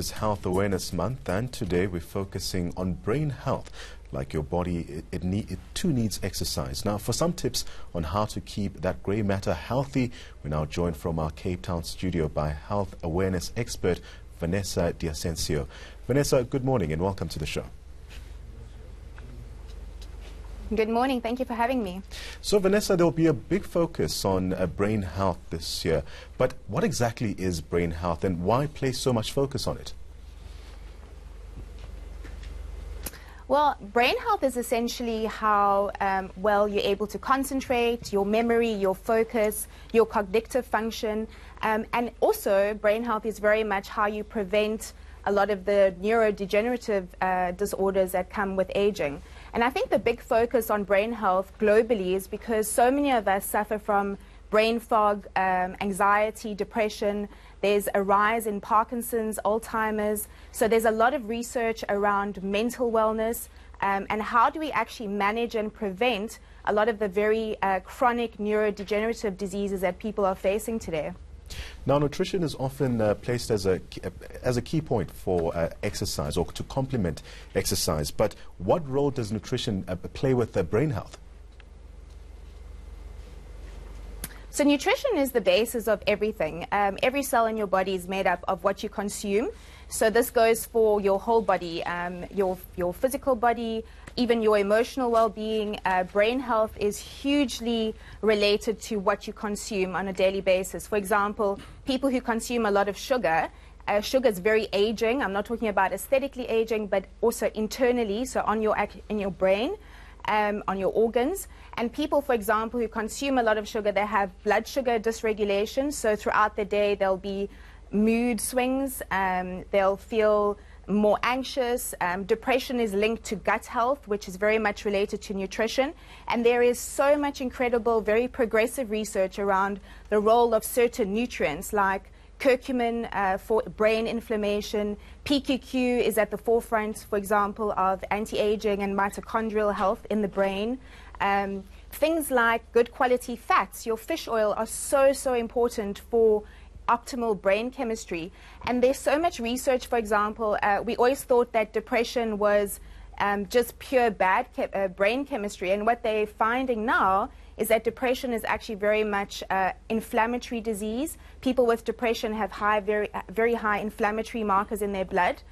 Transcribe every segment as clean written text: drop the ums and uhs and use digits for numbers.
is Health Awareness Month, and today we're focusing on brain health. Like your body, it too needs exercise. Now, for some tips on how to keep that grey matter healthy, we're now joined from our Cape Town studio by health awareness expert Vanessa. Vanessa, good morning and welcome to the show. Good morning. Thank you for having me. So, Vanessa, there will be a big focus on brain health this year. But what exactly is brain health and why place so much focus on it? Well, brain health is essentially how well you're able to concentrate, your memory, your focus, your cognitive function. And also, brain health is very much how you prevent a lot of the neurodegenerative disorders that come with aging. And I think the big focus on brain health globally is because so many of us suffer from brain fog, anxiety, depression. There's a rise in Parkinson's, Alzheimer's. So there's a lot of research around mental wellness and how do we actually manage and prevent a lot of the very chronic neurodegenerative diseases that people are facing today. Now, nutrition is often placed as a key point for exercise or to complement exercise. But what role does nutrition play with brain health? So nutrition is the basis of everything. Every cell in your body is made up of what you consume. So this goes for your whole body, your physical body, even your emotional well-being. Brain health is hugely related to what you consume on a daily basis. For example, people who consume a lot of sugar, sugar is very aging. I'm not talking about aesthetically aging, but also internally, so in your brain, on your organs. And people, for example, who consume a lot of sugar, they have blood sugar dysregulation. So throughout the day, there'll be mood swings, they'll feel more anxious. Depression is linked to gut health, which is very much related to nutrition. And there is so much incredible, very progressive research around the role of certain nutrients like curcumin for brain inflammation. PQQ is at the forefront, for example, of anti-aging and mitochondrial health in the brain. Things like good quality fats, your fish oil, are so important for optimal brain chemistry. And there's so much research. For example, we always thought that depression was just pure bad brain chemistry, and what they're finding now is that depression is actually very much inflammatory disease. People with depression have very high inflammatory markers in their blood,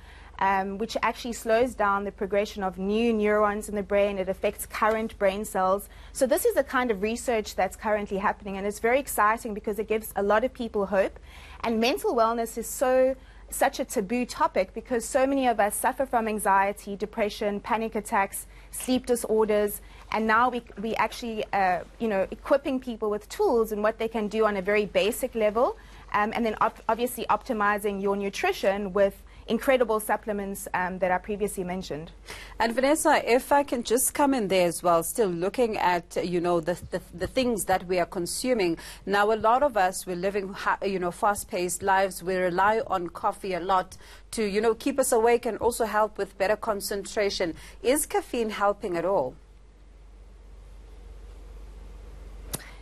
which actually slows down the progression of new neurons in the brain. It affects current brain cells. So this is the kind of research that's currently happening, and it's very exciting because it gives a lot of people hope. And mental wellness is such a taboo topic because so many of us suffer from anxiety, depression, panic attacks, sleep disorders, and now we actually, equipping people with tools and what they can do on a very basic level, and then obviously optimizing your nutrition with incredible supplements that I previously mentioned. And Vanessa, if I can just come in there as well, still looking at, the things that we are consuming. Now, a lot of us, we're living, fast-paced lives. We rely on coffee a lot to, keep us awake and also help with better concentration. Is caffeine helping at all?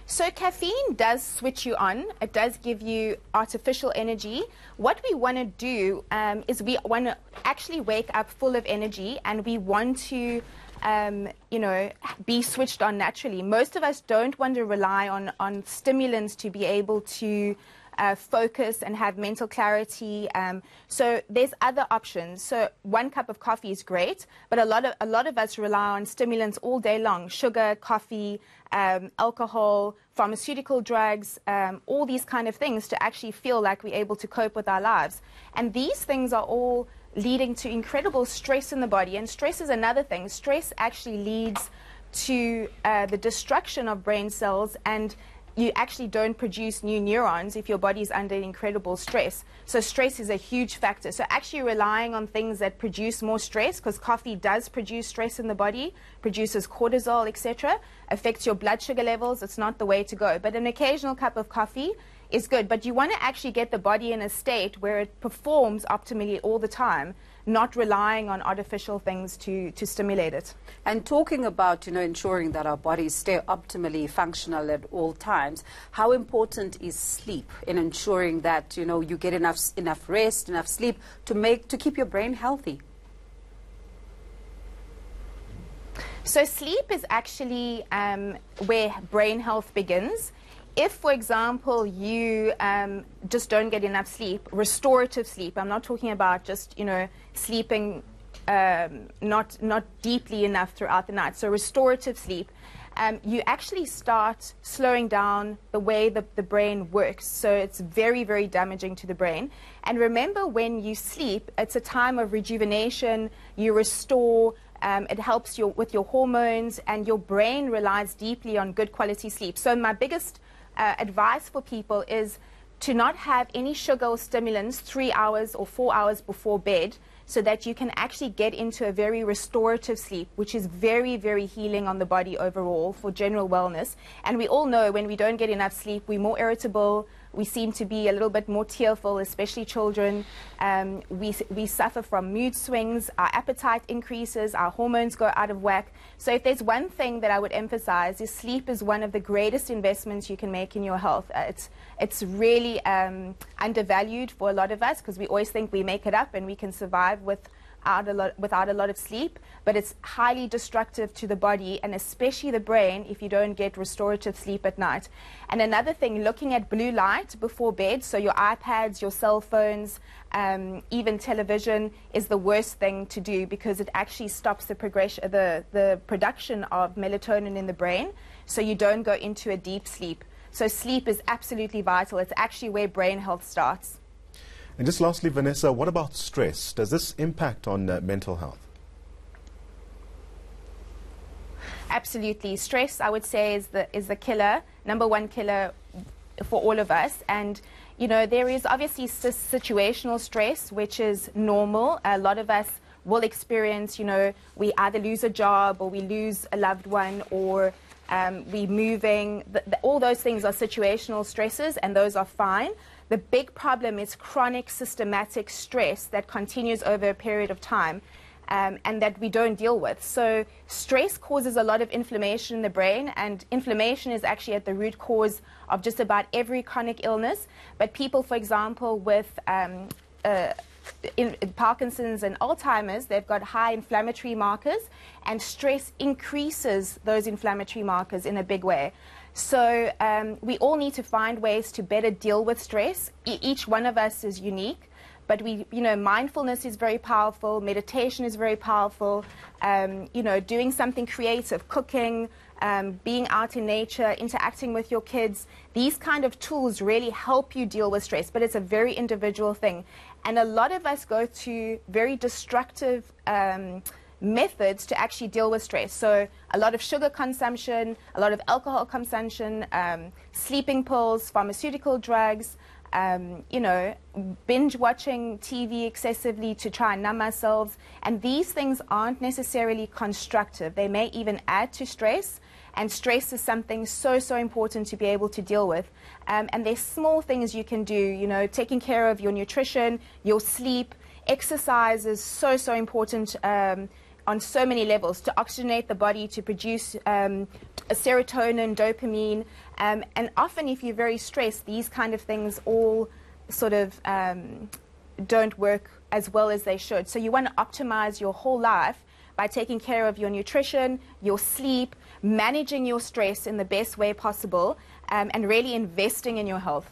So caffeine does switch you on. It does give you artificial energy. What we want to do is we want to actually wake up full of energy, and we want to, be switched on naturally. Most of us don't want to rely on stimulants to be able to focus and have mental clarity. So there's other options. So 1 cup of coffee is great, but a lot of us rely on stimulants all day long: sugar, coffee, alcohol, pharmaceutical drugs, all these kind of things to actually feel like we're able to cope with our lives. And these things are all leading to incredible stress in the body. And stress is another thing. Stress actually leads to the destruction of brain cells, and you actually don't produce new neurons if your body's under incredible stress. So stress is a huge factor. So actually relying on things that produce more stress, because coffee does produce stress in the body, produces cortisol, etc., affects your blood sugar levels, it's not the way to go. But an occasional cup of coffee is good. But you want to actually get the body in a state where it performs optimally all the time, not relying on artificial things to stimulate it. And talking about, ensuring that our bodies stay optimally functional at all times, how important is sleep in ensuring that, you get enough rest, enough sleep to keep your brain healthy? So sleep is actually where brain health begins. If, for example, you just don't get enough sleep, restorative sleep, I'm not talking about just, sleeping not deeply enough throughout the night. So restorative sleep, you actually start slowing down the way the brain works. So it's very, very damaging to the brain. And remember, when you sleep, it's a time of rejuvenation, you restore, it helps with your hormones, and your brain relies deeply on good quality sleep. So my biggest advice for people is to not have any sugar or stimulants 3 hours or 4 hours before bed, so that you can actually get into a very restorative sleep, which is very, very healing on the body overall for general wellness. And we all know when we don't get enough sleep, we're more irritable, we seem to be a little bit more tearful, especially children. We suffer from mood swings, our appetite increases, our hormones go out of whack. So if there's one thing that I would emphasize, is sleep is one of the greatest investments you can make in your health. It's really undervalued for a lot of us, because we always think we make it up and we can survive without a lot of sleep, but it's highly destructive to the body, and especially the brain, if you don't get restorative sleep at night. And another thing, looking at blue light before bed, so your iPads, your cell phones, even television, is the worst thing to do, because it actually stops the production of melatonin in the brain, so you don't go into a deep sleep. So sleep is absolutely vital. It's actually where brain health starts. And just lastly, Vanessa, what about stress? Does this impact on mental health? Absolutely. Stress, I would say, is the killer, number one killer for all of us. And, there is obviously situational stress, which is normal. A lot of us will experience, we either lose a job, or we lose a loved one, or we're moving. All those things are situational stresses, and those are fine. The big problem is chronic systematic stress that continues over a period of time, and that we don't deal with. So stress causes a lot of inflammation in the brain, and inflammation is actually at the root cause of just about every chronic illness. But people, for example, with in Parkinson's and Alzheimer's, they've got high inflammatory markers, and stress increases those inflammatory markers in a big way. So we all need to find ways to better deal with stress. Each one of us is unique, but mindfulness is very powerful, meditation is very powerful, doing something creative, cooking, being out in nature, interacting with your kids. These kind of tools really help you deal with stress, but it's a very individual thing. And a lot of us go to very destructive methods to actually deal with stress. So a lot of sugar consumption, a lot of alcohol consumption, sleeping pills, pharmaceutical drugs, binge watching TV excessively to try and numb ourselves. And these things aren't necessarily constructive. They may even add to stress. And stress is something so important to be able to deal with. And there's small things you can do, taking care of your nutrition, your sleep. Exercise is so important on so many levels, to oxygenate the body, to produce serotonin, dopamine. And often if you're very stressed, these kind of things all sort of don't work as well as they should. So you want to optimize your whole life by taking care of your nutrition, your sleep, managing your stress in the best way possible, and really investing in your health.